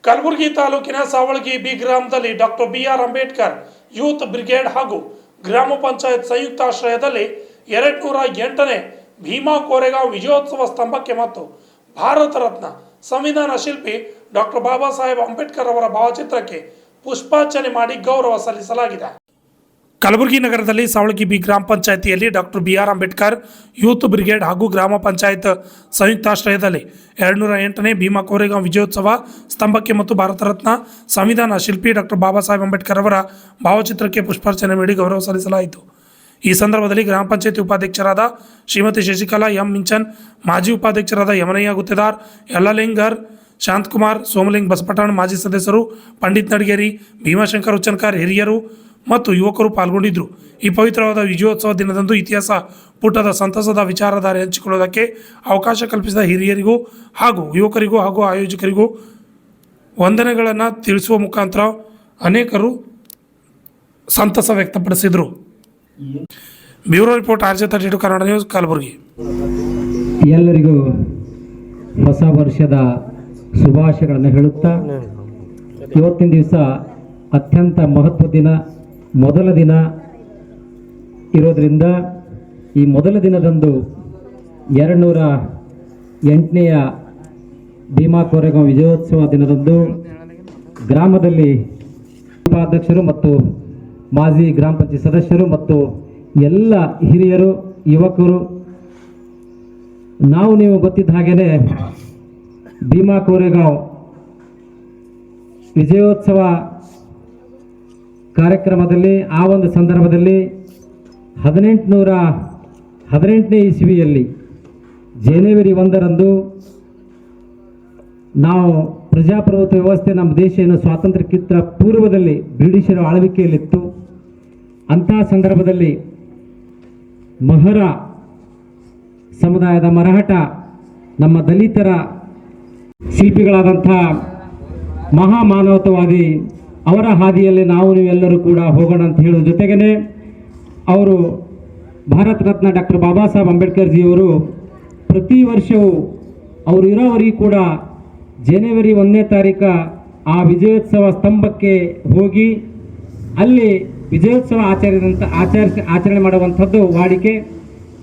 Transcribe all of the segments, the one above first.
ಕಲಬುರಗಿ ತಾಲೂಕಿನ ಸಾವಳಗಿ ಬಿ ಗ್ರಾಮದಲ್ಲಿ doctor B R. Ambedkar youth brigade ಹಾಗೂ ಗ್ರಾಮ ಪಂಚಾಯತ್ ಸಂಯುಕ್ತಾಶ್ರಯದಲ್ಲಿ 208ನೇ ಭೀಮಾ ಕೋರೆಗಾಂವ್ ವಿಜಯೋತ್ಸವ ಸ್ತಂಭಕ್ಕೆ ಮತ್ತು ಭಾರತ ರತ್ನ ಸಂವಿಧಾನ ಶಿಲ್ಪಿ ಡಾಕ್ಟರ್ ಬಾಬಾ ಸಾಹೇಬ್ ಅಂಬೇಡ್ಕರ್ ಅವರ ಭಾವಚಿತ್ರಕ್ಕೆ ಪುಷ್ಪಾರ್ಚನೆ ಮಾಡಿ ಗೌರವ ಸಲ್ಲಿಸಲಾಗಿದೆ. ಕಲಬುರಗಿ ನಗರದಲ್ಲಿ ಸಾವಳಗಿ ಬಿ ಗ್ರಾಮ ಪಂಚಾಯಿತಿಯಲ್ಲಿ doctor B R. Ambedkar youth brigade ಹಾಗೂ ಗ್ರಾಮ ಪಂಚಾಯತ್ ಸಂಯುಕ್ತಾಶ್ರಯದಲ್ಲಿ 208ನೇ ಭೀಮಾ ಕೋರೆಗಾಂವ್ ವಿಜಯೋತ್ಸವ ಸ್ತಂಭಕ್ಕೆ ಮತ್ತು ಭಾರತ ರತ್ನ ಸಂವಿಧಾನ ಶಿಲ್ಪಿ ಡಾಕ್ಟರ್ ಬಾಬಾ ಸಾಹೇಬ್ ಅಂಬೇಡ್ಕರ್ ಅವರ ಭಾವಚಿತ್ರಕ್ಕೆ ಪುಷ್ಪಾರ್ಚನೆ ಮಾಡಿ ಗೌರವ ಸಲ್ಲಿಸಲಾಯಿತು. ಈ ಸಂದರ್ಭದಲ್ಲಿ ಗ್ರಾಮ ಪಂಚಾಯತಿ ಉಪಾಧ್ಯಕ್ಷರಾದ ಶ್ರೀಮತಿ ಶಶಿಕಲಾ ಎಂ ಮಿಂಚನ್, ಮಾಜಿ ಉಪಾಧ್ಯಕ್ಷರಾದ ಯಮನಯ್ಯ ಗುತ್ತೇದಾರ್, ಯಲ್ಲಲಿಂಗರ್, ಶಾಂತಕುಮಾರ್, ಸೋಮಲಿಂಗ್ ಬಸಪಟ್ಟಣ, ಮಾಜಿ ಸದಸ್ಯರು ಪಂಡಿತ್ ನಡಗೇರಿ, ಭೀಮಾಶಂಕರ್ ಉಚ್ಚನ್ಕರ್, ಹಿರಿಯರು ಮತ್ತು ಯುವಕರು ಪಾಲ್ಗೊಂಡಿದ್ದರು. ಈ ಪವಿತ್ರವಾದ ವಿಜಯೋತ್ಸವ ದಿನದಂದು ಇತಿಹಾಸ ಪುಟದ ಸಂತಸದ ವಿಚಾರಧಾರೆ ಹಂಚಿಕೊಳ್ಳುವುದಕ್ಕೆ ಅವಕಾಶ ಕಲ್ಪಿಸಿದ ಹಿರಿಯರಿಗೂ ಹಾಗೂ ಯುವಕರಿಗೂ ಹಾಗೂ ಆಯೋಜಕರಿಗೂ ವಂದನೆಗಳನ್ನು ತಿಳಿಸುವ ಮುಖಾಂತರ ಅನೇಕರು ಸಂತಸ ವ್ಯಕ್ತಪಡಿಸಿದರು. Bureau report RJ32 Kannada news, Kalaburagi. ಎಲ್ಲರಿಗೂ ಹೊಸ ವರ್ಷದ ಶುಭಾಶಯಗಳನ್ನು ಹೇಳುತ್ತಾ, ಇವತ್ತಿನ ದಿವಸ ಅತ್ಯಂತ ಮಹತ್ವದ ದಿನ, ಮೊದಲ ದಿನ ಇರೋದರಿಂದ ಈ ಮೊದಲ ದಿನದಂದು 208ನೇಯ ಭೀಮಾ ಕೋರೆಗಾಂವ್ ವಿಜಯೋತ್ಸವ ದಿನದಂದು ಗ್ರಾಮದಲ್ಲಿ ಉಪಾಧ್ಯಕ್ಷರು ಮತ್ತು ಮಾಜಿ ಗ್ರಾಮ ಪಂಚಾಯತ್ ಸದಸ್ಯರು ಮತ್ತು ಎಲ್ಲ ಹಿರಿಯರು, ಯುವಕರು, ನೀವು ಗೊತ್ತಿದ್ದ ಹಾಗೆಯೇ ಭೀಮಾ ಕೋರೆಗಾಂವ್ ವಿಜಯೋತ್ಸವ ಕಾರ್ಯಕ್ರಮದಲ್ಲಿ ಆ ಒಂದು ಸಂದರ್ಭದಲ್ಲಿ 1818ನೇ ಇಸವಿಯಲ್ಲಿ ಜನವರಿ 1ರಂದು ನಾವು ಪ್ರಜಾಪ್ರಭುತ್ವ ವ್ಯವಸ್ಥೆ, ನಮ್ಮ ದೇಶ ಏನು ಸ್ವಾತಂತ್ರ್ಯಕ್ಕಿಂತ ಪೂರ್ವದಲ್ಲಿ ಬ್ರಿಟಿಷರ ಆಳ್ವಿಕೆಯಲ್ಲಿತ್ತು. ಅಂತಹ ಸಂದರ್ಭದಲ್ಲಿ ಮಹರ ಸಮುದಾಯದ ಮರಾಠ, ನಮ್ಮ ದಲಿತರ ಶಿಲ್ಪಿಗಳಾದಂಥ ಮಹಾಮಾನವತಾವಾದಿ ಅವರ ಹಾದಿಯಲ್ಲಿ ನೀವೆಲ್ಲರೂ ಕೂಡ ಹೋಗೋಣ ಅಂತ ಹೇಳೋ ಜೊತೆಗೇ ಅವರು ಭಾರತ ರತ್ನ ಡಾಕ್ಟರ್ ಬಾಬಾ ಸಾಹೇಬ್ ಅಂಬೇಡ್ಕರ್ ಜಿಯವರು ಪ್ರತಿ ವರ್ಷವೂ ಅವರು ಇರೋವರೆಗೂ ಕೂಡ ಜನವರಿ 1ನೇ ತಾರೀಕು ಆ ವಿಜಯೋತ್ಸವ ಸ್ತಂಭಕ್ಕೆ ಹೋಗಿ ಅಲ್ಲಿ ವಿಜಯೋತ್ಸವ ಆಚರಣೆ ಮಾಡುವಂಥದ್ದು ವಾಡಿಕೆ.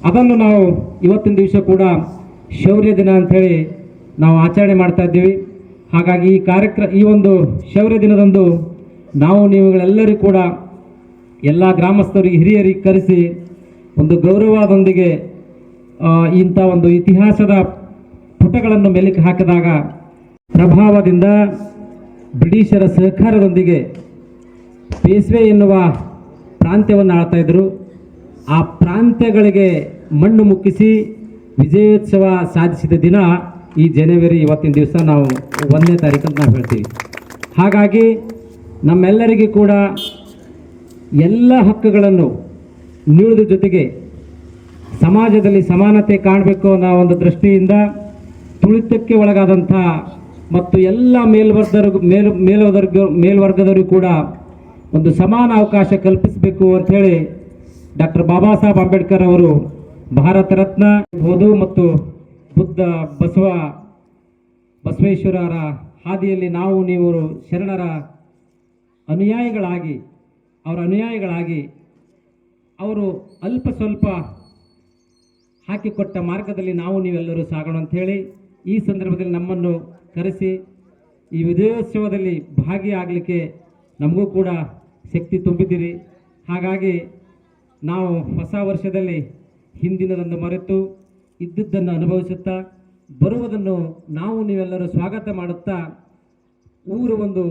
ಅದನ್ನು ನಾವು ಇವತ್ತಿನ ದಿವಸ ಕೂಡ ಶೌರ್ಯ ದಿನ ಅಂಥೇಳಿ ನಾವು ಆಚರಣೆ ಮಾಡ್ತಾ ಇದ್ದೀವಿ. ಹಾಗಾಗಿ ಈ ಒಂದು ಶೌರ್ಯ ದಿನದಂದು ನೀವುಗಳೆಲ್ಲರೂ ಕೂಡ ಎಲ್ಲ ಗ್ರಾಮಸ್ಥರಿಗೆ, ಹಿರಿಯರಿಗೆ ಕರೆಸಿ ಒಂದು ಗೌರವದೊಂದಿಗೆ ಇಂಥ ಒಂದು ಇತಿಹಾಸದ ಪುಟಗಳನ್ನು ಮೆಲುಕು ಹಾಕಿದಾಗ ಪ್ರಭಾವದಿಂದ ಬ್ರಿಟಿಷರ ಸಹಕಾರದೊಂದಿಗೆ ಪೇಶ್ವೆ ಎನ್ನುವ ಪ್ರಾಂತ್ಯವನ್ನು ಆಳ್ತಾ ಇದ್ದರು. ಆ ಪ್ರಾಂತ್ಯಗಳಿಗೆ ಮಣ್ಣು ಮುಕ್ಕಿಸಿ ವಿಜಯೋತ್ಸವ ಸಾಧಿಸಿದ ದಿನ ಈ ಜನವರಿ ಇವತ್ತಿನ ದಿವಸ ನಾವು 1ನೇ ತಾರೀಕು ಅಂತ ನಾವು ಹೇಳ್ತೀವಿ. ಹಾಗಾಗಿ ನಮ್ಮೆಲ್ಲರಿಗೂ ಕೂಡ ಎಲ್ಲ ಹಕ್ಕುಗಳನ್ನು ನೀಡುವ ಜೊತೆಗೆ ಸಮಾಜದಲ್ಲಿ ಸಮಾನತೆ ಕಾಣಬೇಕು ಅನ್ನೋ ಒಂದು ದೃಷ್ಟಿಯಿಂದ ತುಳಿತಕ್ಕೆ ಒಳಗಾದಂಥ ಮತ್ತು ಎಲ್ಲ ಮೇಲ್ವರ್ಗದವರಿಗೂ ಕೂಡ ಒಂದು ಸಮಾನ ಅವಕಾಶ ಕಲ್ಪಿಸಬೇಕು ಅಂಥೇಳಿ ಡಾಕ್ಟರ್ ಬಾಬಾ ಸಾಹೇಬ್ ಅಂಬೇಡ್ಕರ್ ಅವರು ಭಾರತ ರತ್ನ ಇರ್ಬೋದು ಮತ್ತು ಬುದ್ಧ, ಬಸವೇಶ್ವರರ ಹಾದಿಯಲ್ಲಿ ನೀವು ಶರಣರ ಅನುಯಾಯಿಗಳಾಗಿ ಅವರು ಅಲ್ಪ ಸ್ವಲ್ಪ ಹಾಕಿಕೊಟ್ಟ ಮಾರ್ಗದಲ್ಲಿ ನೀವೆಲ್ಲರೂ ಸಾಗೋಣ ಅಂಥೇಳಿ ಈ ಸಂದರ್ಭದಲ್ಲಿ ನಮ್ಮನ್ನು ಕರೆಸಿ ಈ ವಿಜಯೋತ್ಸವದಲ್ಲಿ ಭಾಗಿಯಾಗಲಿಕ್ಕೆ ನಮಗೂ ಕೂಡ ಶಕ್ತಿ ತುಂಬಿದ್ದೀರಿ. ಹಾಗಾಗಿ ನಾವು ಹೊಸ ವರ್ಷದಲ್ಲಿ ಹಿಂದಿನದನ್ನು ಮರೆತು ಇದ್ದದ್ದನ್ನು ಅನುಭವಿಸುತ್ತಾ ಬರುವುದನ್ನು ನೀವೆಲ್ಲರೂ ಸ್ವಾಗತ ಮಾಡುತ್ತಾ ಊರು ಒಂದು